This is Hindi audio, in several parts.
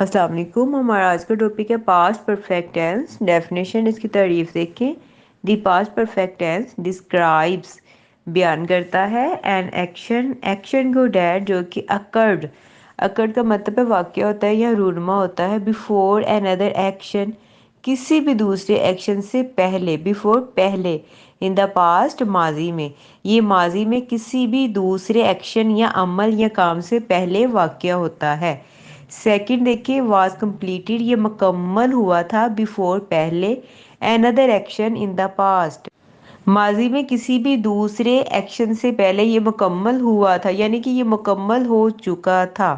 अस्सलाम वालेकुम। हमारा आज का टॉपिक है पास्ट परफेक्ट टेंस। डेफिनेशन, इसकी तारीफ देखें। The past perfect tense describes, बयान करता है, एन एक्शन, एक्शन को डैट जो कि अकर्ड, अकर्ड का मतलब है वाक़या होता है या रूनमा होता है, बिफोर एन अदर एक्शन, किसी भी दूसरे एक्शन से पहले, बिफोर पहले, इन द पास्ट माजी में, ये माजी में किसी भी दूसरे एक्शन या अमल या काम से पहले वाक़या होता है। सेकंड देखिए, वाज कंप्लीटेड, ये मुकम्मल हुआ था, बिफोर पहले, another action in the past, माजी में किसी भी दूसरे एक्शन से पहले ये मुकम्मल हुआ था, यानी कि ये मुकम्मल हो चुका था।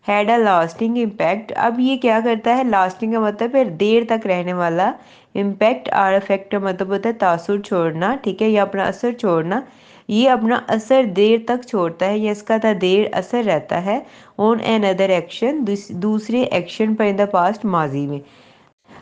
हैड अ लास्टिंग इम्पैक्ट, अब ये क्या करता है, लास्टिंग का मतलब है देर तक रहने वाला, इम्पैक्ट आर इफेक्ट का मतलब होता है तासुर छोड़ना, ठीक है, या अपना असर छोड़ना। ये अपना असर देर तक छोड़ता है या इसका था देर असर रहता है ऑन एन अदर एक्शन, दूसरे एक्शन पर इन द पास्ट माजी में।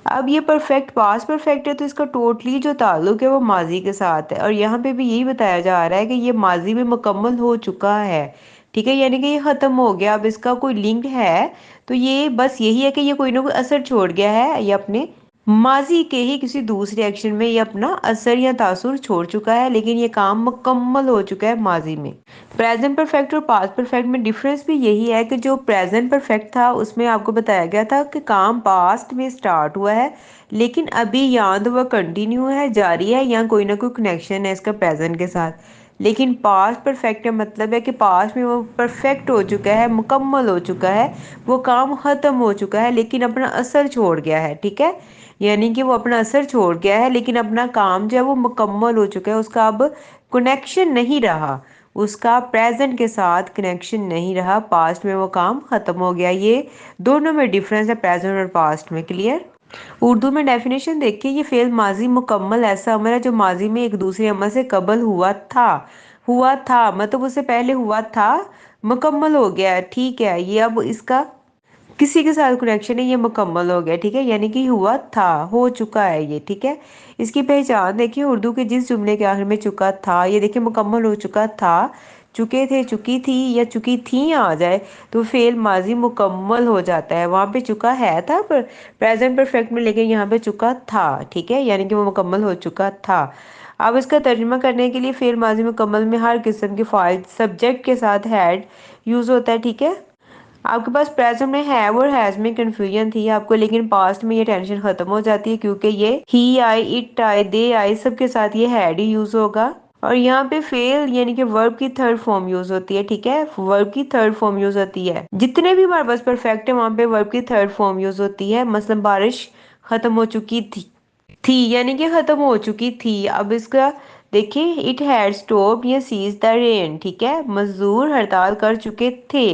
अब ये परफेक्ट पास्ट परफेक्ट है तो इसका टोटली जो ताल्लुक है वो माजी के साथ है, और यहाँ पे भी यही बताया जा रहा है कि ये माजी में मुकम्मल हो चुका है, ठीक है, यानी कि ये ख़त्म हो गया, अब इसका कोई लिंक है तो ये बस यही है कि ये कोई ना कोई असर छोड़ गया है, ये अपने माजी के ही किसी दूसरे एक्शन में ये अपना असर या तासुर छोड़ चुका है, लेकिन ये काम मुकम्मल हो चुका है माजी में। प्रेजेंट परफेक्ट और पास्ट परफेक्ट में डिफरेंस भी यही है कि जो प्रेजेंट परफेक्ट था उसमें आपको बताया गया था कि काम पास्ट में स्टार्ट हुआ है, लेकिन अभी या तो वह कंटिन्यू है, जारी है, या कोई ना कोई कनेक्शन है इसका प्रेजेंट के साथ। लेकिन पास्ट परफेक्ट का मतलब है कि पास्ट में वो परफेक्ट हो चुका है, मुकम्मल हो चुका है, वो काम ख़त्म हो चुका है, लेकिन अपना असर छोड़ गया है, ठीक है, यानी कि वो अपना असर छोड़ गया है लेकिन अपना काम जो है वो मुकम्मल हो चुका है, उसका अब कनेक्शन नहीं रहा, उसका प्रेजेंट के साथ कनेक्शन नहीं रहा, पास्ट में वो काम ख़त्म हो गया। ये दोनों में डिफरेंस है, प्रेजेंट और पास्ट में। क्लियर? उर्दू में डेफिनेशन देखिए, ये फेल माजी मुकम्मल ऐसा अमल है जो माजी में एक दूसरे अमल से कबल हुआ था, हुआ था मतलब उससे पहले हुआ था, मुकम्मल हो गया, ठीक है, ये अब इसका किसी के साथ कनेक्शन है, ये मुकम्मल हो गया, ठीक है, यानी कि हुआ था, हो चुका है ये, ठीक है। इसकी पहचान देखिए, उर्दू के जिस जुमले के आखिर में चुका था, ये देखिए मुकम्मल हो चुका था, चुके थे, चुकी थी या चुकी थी आ जाए तो फेल माजी मुकम्मल हो जाता है, वहाँ पे चुका है था पर प्रेजेंट परफेक्ट में, लेकिन यहाँ पे चुका था, ठीक है, यानी कि वो मुकम्मल हो चुका था। अब इसका तर्जुमा करने के लिए फेल माजी मुकम्मल में हर किस्म के फाइल सब्जेक्ट के साथ हैड यूज़ होता है, ठीक है। आपके पास प्रेजेंट में हैव और हैज में कंफ्यूजन थी आपको, लेकिन पास्ट में ये टेंशन खत्म हो जाती है क्योंकि ये ही आए, इट आए, दे आए, सबके साथ ये हैड ही यूज होगा। और यहाँ पे फेल यानी कि वर्ब की थर्ड फॉर्म यूज होती है, ठीक है, वर्ब की थर्ड फॉर्म यूज होती है, जितने भी हमारे पास परफेक्ट है वहां पे वर्ब की थर्ड फॉर्म यूज होती है। मसलन बारिश खत्म हो चुकी थी यानी कि खत्म हो चुकी थी। अब इसका देखिए, इट हैड स्टॉप्ड या सीज द रेन, ठीक है, मजदूर हड़ताल कर चुके थे,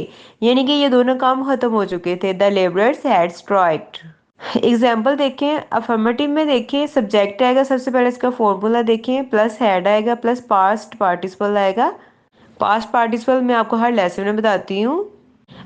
यानी कि ये दोनों काम खत्म हो चुके थे। The labourers had स्ट्राइक्ड। एग्जाम्पल देखें, अफर्मेटिव में देखें, सब्जेक्ट आएगा सबसे पहले, इसका फॉर्मूला देखें, प्लस हैड आएगा, प्लस पास्ट पार्टिसिपल आएगा। पास्ट पार्टिसिपल मैं आपको हर लेसन में बताती हूँ।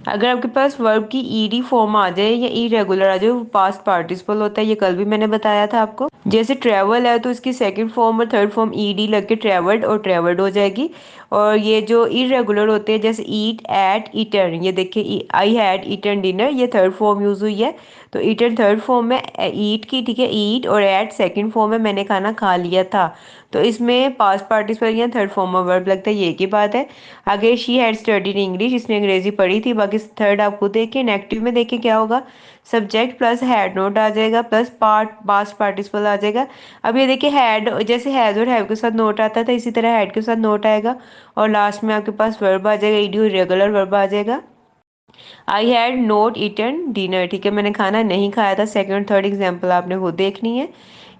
अगर आपके पास वर्ब की ईडी फॉर्म आ जाए या इरेगुलर आ जाए, वो पास्ट पार्टिसिपल होता है, ये कल भी मैंने बताया था आपको। जैसे ट्रेवल है तो इसकी सेकंड फॉर्म और थर्ड फॉर्म ईडी लग के ट्रेवल्ड और ट्रेवल्ड हो जाएगी। और ये जो इरेगुलर होते हैं जैसे ईट, एट, ईटन, ये देखिए आई हैड ईटन डिनर, ये थर्ड फॉर्म यूज हुई है, तो ईटन थर्ड फॉर्म में ईट की, ठीक है, ईट, और एट सेकंड फॉर्म में मैंने खाना खा लिया था, तो इसमें पास्ट पार्टिसिपल या थर्ड फॉर्म ऑफ वर्ब लगता है, ये की बात है। आगे शी हैड स्टडीड इंग्लिश, इसने अंग्रेजी पढ़ी थी। बाकी थर्ड आप खुद देखें, नेगेटिव में देखें क्या होगा, सब्जेक्ट प्लस हैड नोट आ जाएगा, प्लस पास्ट पार्टिसिपल आ जाएगा। अब ये देखिए, हैड जैसे हैज और हैव के साथ नोट आता था, इसी तरह हैड के साथ नोट आएगा, और लास्ट में आपके पास वर्ब आ जाएगा, ईडी रेगुलर वर्ब आ जाएगा। I had not eaten dinner, ठीक है, मैंने खाना नहीं खाया था। सेकंड थर्ड एग्जाम्पल आपने खुद देखनी है।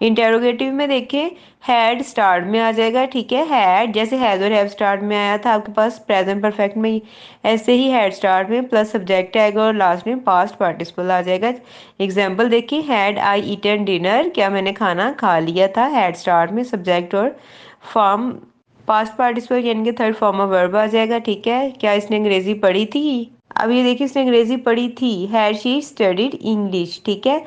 इंटेरोगेटिव में देखें, हैड स्टार्ट में आ जाएगा, ठीक है, हैड जैसे हैज और हैव स्टार्ट में आया था आपके पास प्रेजेंट परफेक्ट में, ऐसे ही हैड स्टार्ट में प्लस सब्जेक्ट आएगा और लास्ट में पास्ट पार्टिसिपल आ जाएगा। एग्जाम्पल देखिए, हैड आई ईटन डिनर, क्या मैंने खाना खा लिया था, हैड स्टार्ट में सब्जेक्ट और फॉर्म पास्ट पार्टिसिपल यानी कि थर्ड फॉर्म ऑफ वर्ब आ जाएगा, ठीक है, क्या इसने अंग्रेजी पढ़ी थी। अब ये देखिए, इसने अंग्रेजी पढ़ी थी, हैड शी स्टडीड इंग्लिश, ठीक है,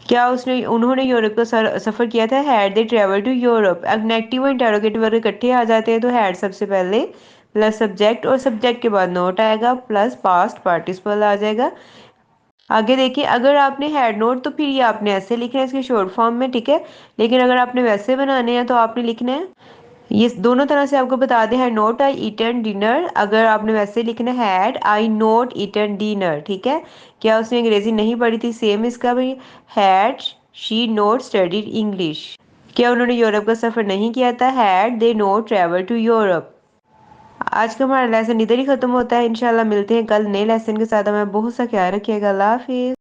क्या उसने उन्होंने यूरोप का सफर किया था, had they travel to Europe. अब नेगेटिव और इंटरोगेटिव अगर इकट्ठे आ जाते हैं तो हैड सबसे पहले, प्लस सब्जेक्ट, और सब्जेक्ट के बाद नोट आएगा, प्लस पास्ट पार्टिसिपल आ जाएगा। आगे देखिए, अगर आपने हैड नोट तो फिर ये आपने ऐसे लिखना है इसके शॉर्ट फॉर्म में, ठीक है। लेकिन अगर आपने वैसे बनाने हैं तो आपने लिखना है, ये दोनों तरह से आपको बता दें, had not I eaten dinner, अगर आपने वैसे लिखना है had I not eaten dinner, ठीक है। क्या उसने अंग्रेजी नहीं पढ़ी थी, सेम इसका भी, had she not studied English. क्या उन्होंने यूरोप का सफ़र नहीं किया था, had they not travel to Europe. आज का हमारा लेसन इधर ही खत्म होता है। इंशाल्लाह मिलते हैं कल नए लेसन के साथ। हमें बहुत सा ख्याल रखिएगा। अल्लाह हाफिज़।